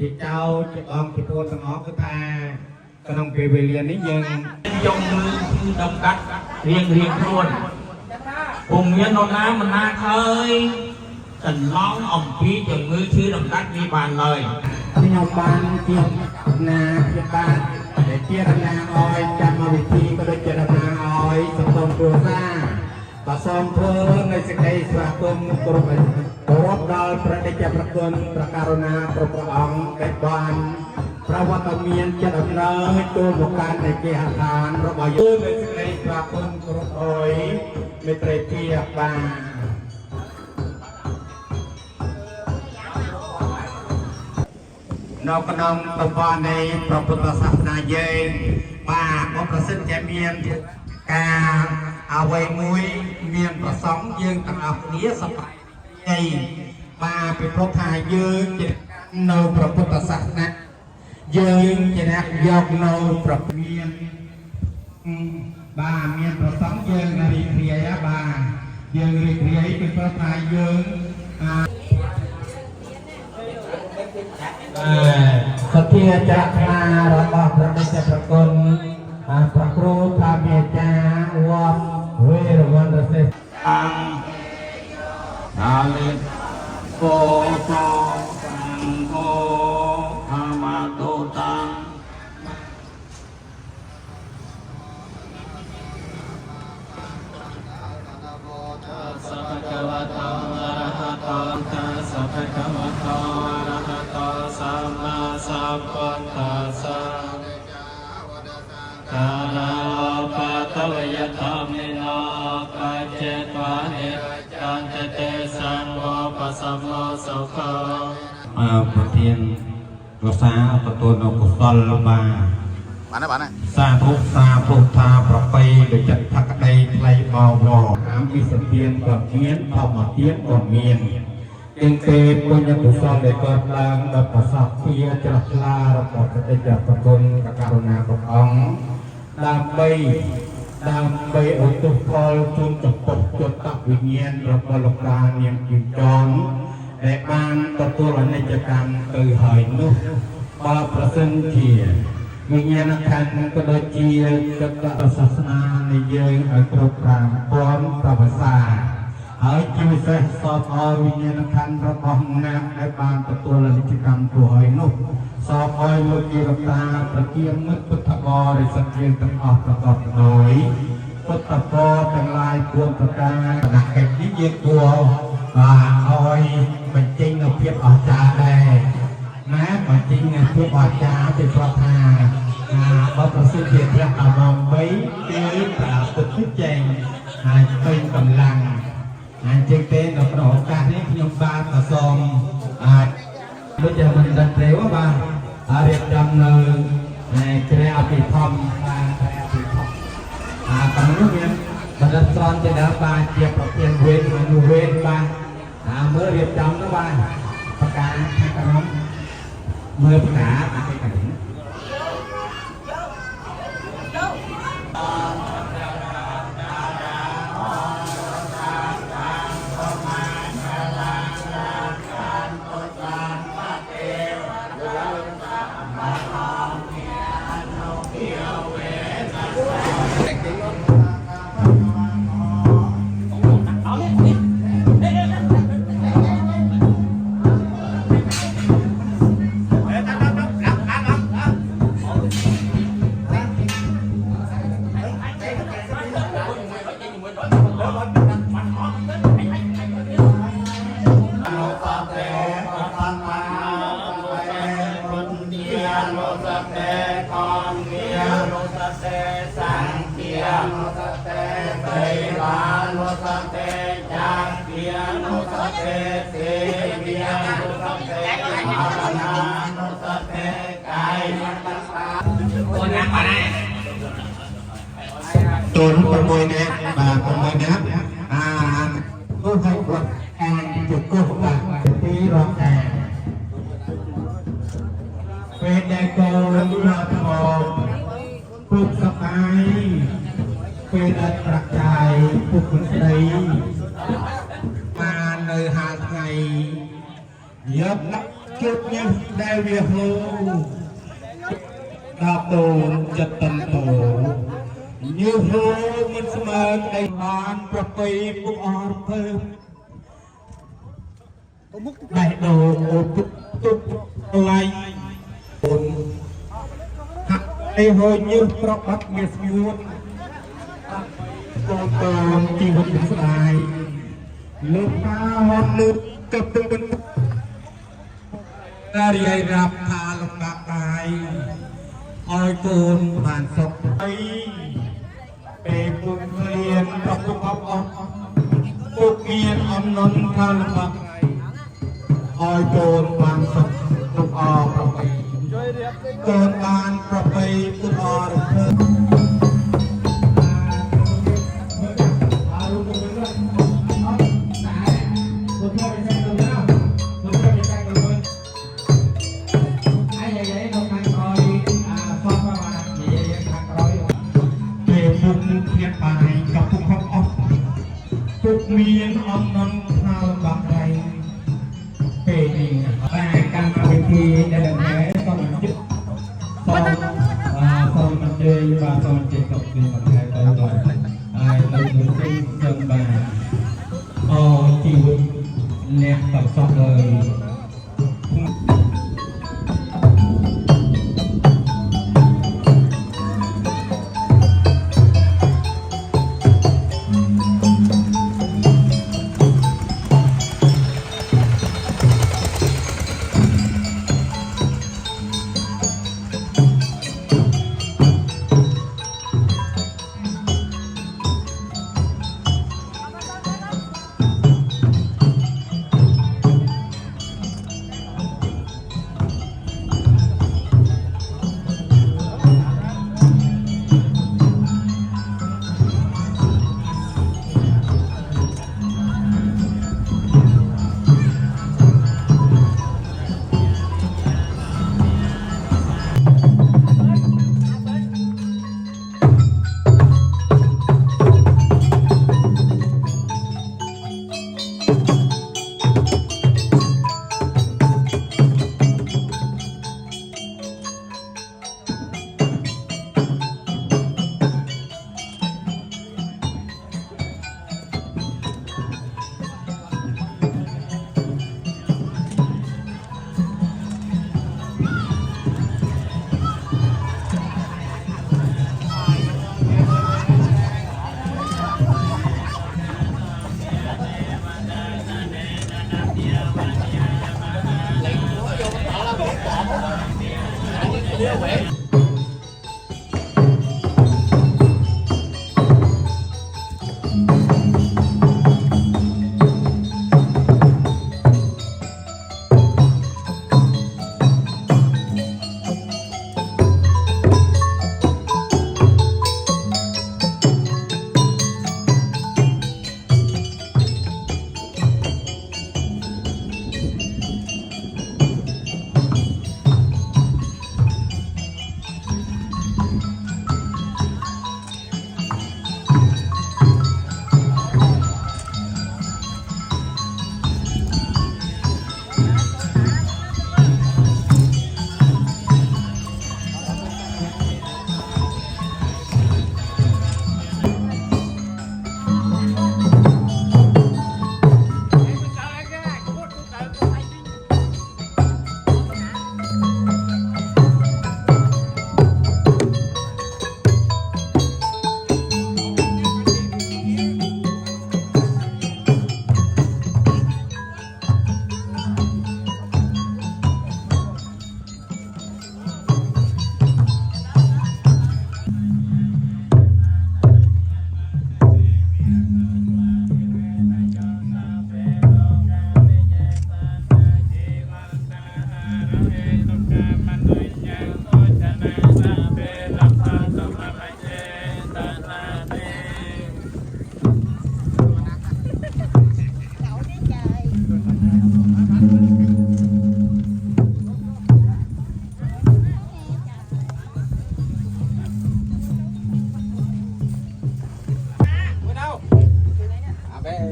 ជាចៅជាអង្គជាពូទាំងអស់គឺថាក្នុងពេលវេលានេះយើងយកមើលគឺដំកាត់រៀងខ្លួនពុំមាននរណាមិនណាឃើញសន្លងអំពីជំងឺឈឺដំកាត់នេះបានឡើយខ្ញុំបានជាណាជាបានដែលជារណាឲ្យកម្មវិធីក៏ដូចជារណាឲ្យសង្គមគ្រួសារបើសូមធ្វើនៅសេចក្តីស្វាគមន៍គ្រប់ដល់ព្រះតេជប្រគុណព្រះករុណាគ្រប់ព្រះអង្គដែលបានប្រវត្តិមានចិត្តអំណើចូលមកកាន់នៃគេហដ្ឋានរបស់យើងនៅសេចក្តីស្វាគមន៍គ្រប់អើយមេត្រីភាពបាននៅក្នុងតំបន់នៃព្រះពុទ្ធសាសនាយើងបាទក៏ប្រសិទ្ធជាមានការអ្វីមួយមានប្រសងយើងទាំងអស់គ្នាសប្បាយបាទពីព្រោះថាយើងជានៅព្រះពុទ្ធសាសនាយើងជាអ្នកយកនៅប្រមានបាទមានប្រសងយើងរីករាយបាទយើងរីករាយពីព្រោះថាយើងសទ្ធាចរណារបស់ព្រះតេជប្រគុណព្រះគ្រូថាមេចាវត្តវេរវណ្ណសេដ្ឋអាលេโกโตสังโฆธรรมโตตังสัพพะวะโตอะระหะโตสัพพะวะโตอะระหะโตสัมมาสัมพุทธัสสะกาลาปะตะวะยะธรรมิโนปัจเจกวานิจันตเตสังโฆปัสสะโมสุขะប្រធានរសាទទួលនៅកុសលបានសាធុថាប្រពៃដោយចិត្តផក្តីថ្លៃបវរអាមវិសទានក៏មានធម្មទានក៏មានទាំងទេពុញ្ញកុសលដែលកើតឡើងដោយប្រសពជាជ្រះថ្លារបស់ព្រះតេជប្រគុណករុណាព្រះអង្គដើម្បីឧទ្ទិសផលជូនចំពោះចតវិញ្ញាណរបស់លោកតានាងជីវចនដែលបានទទួលអនិច្ចកម្មទៅហើយនោះបើប្រសិនជាវិញ្ញាណខណ្ឌក៏ដូចជាចិត្តសាសនានៃយើងឲ្យគ្រប់5ពាន់ប្រវត្តិសាស្ត្រហើយជាពិសេសសពឲ្យវិញ្ញាណខណ្ឌរបស់អ្នកដែលបានទទួលអនិច្ចកម្មទៅហើយនោះសពឲ្យលោកជាលោកតាប្រជាមិត្តពុទ្ធបរិស័ទយើងទាំងអស់ប្រកបដោយពុទ្ធពរទាំងឡាយពួងប្រការគណៈកិច្ចនេះយើងគួរឲ្យបញ្ចេញនូវភាពអស្ចារ្យដែរណាបញ្ចេញនូវភាពអស្ចារ្យពីព្រោះថាបើប្រសិទ្ធជាព្រះអម3គឺប្រពុទ្ធចែងហើយពេញកម្លាំងអញ្ចឹងទេនៅក្នុងឱកាសនេះខ្ញុំបានប្រសូមដូចជាមិនដឹងទេបាទរៀបចំនៅគ្រាអភិធម្មបាទគ្រាអភិធម្មកំណត់មានបណ្ឌិតស្រន់ជាដើមបាទជាប្រធានវេនមនុស្សវេនបាទមើលរៀបចំទៅបាទប្រការខាងក្នុងមើលប្រការអតិថិជនตูนประมวยนะประมวยนะก็ให้กดการจุดกู้กับที่รองแอร์เป็นแดงโกลลุลาทองปุกสบายเป็นอัตราใจปุกคนใดมาในหาดไงเยอะนัก จุดยังได้เวียโฮดาโตจัตตันโตยูโฮมันสมัยไอ้บานประเพณีปุอารเพิ่มได้โดตุตุอะไรคนหักไอ้หอยยืมประพัดเมียสยุนตอนจีวันสลายลูกตาหอมลึกกับตัวเป็นการยายรับพาลงมาตายอ้อยโกนผ่านศพไปเป็นบุญเรียนกับตุกออกตุกเมียนอมนนพาลงมาอ้อยโกนผ่านศพตุกออกไปโกนผ่านประเพณีตุกออกเพิ่มทุกเมียนอมนนข้าวบางไรเป็นแต่การทำพิธีในเดือนนี้ต้องยึดต้องมันเจยว่าต้องเจยกับดินมันไทยตัวตัวเราดูสิ่งเดิมบางชีวิตเนี่ยตัดสอบเลย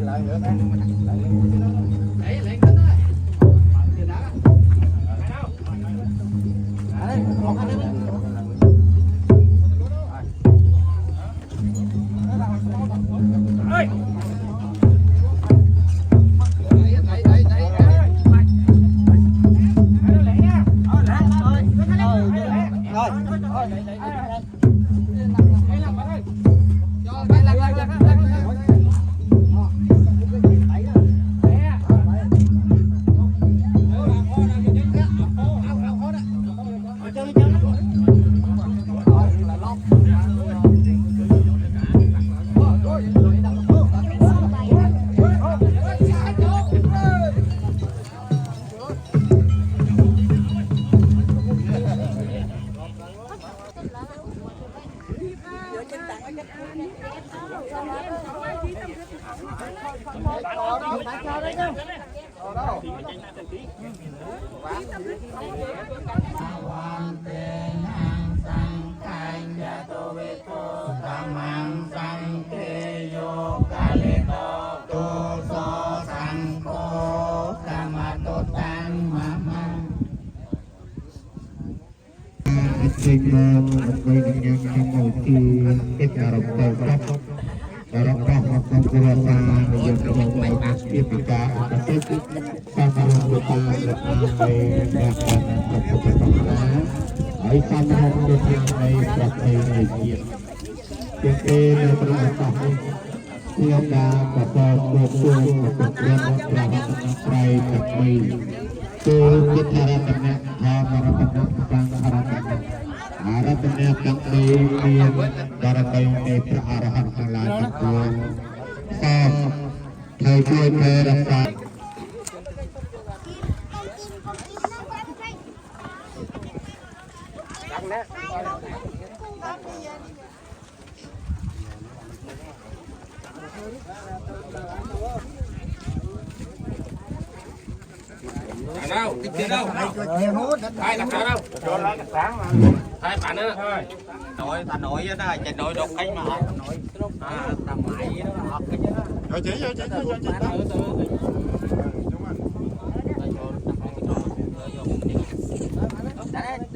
lấy nữa lấy lấy lấy lấy วันเตนังสังฆัญญโตเวโตธัมมังสังเกโยกาเลโตโตโสสังโฆสัมมาโตตังมะมังสิ่งนั้นไม่ได้ยังทำเอาที่เป็นอารมณ์เติบโตorang rahmat dan kuasa yang mengucapkan kita atas sama kita sampai dapat berkata ai sama kita ai praktek lagi kita berkata tiada kata betul betul rahmat sampai kami tu kita harapan harapan sang harapan harapannya kami barangkali berarahan ke langit pun sam thầyជួយថែរក្សាđâu tiếp theo đâu ai đặt đâu cho lại đặt sáng mà hai bạn nữa thôi nội thành nội đó chạy nội đột ấy mà nội tầm mày đó học cái chứ rồi chỉ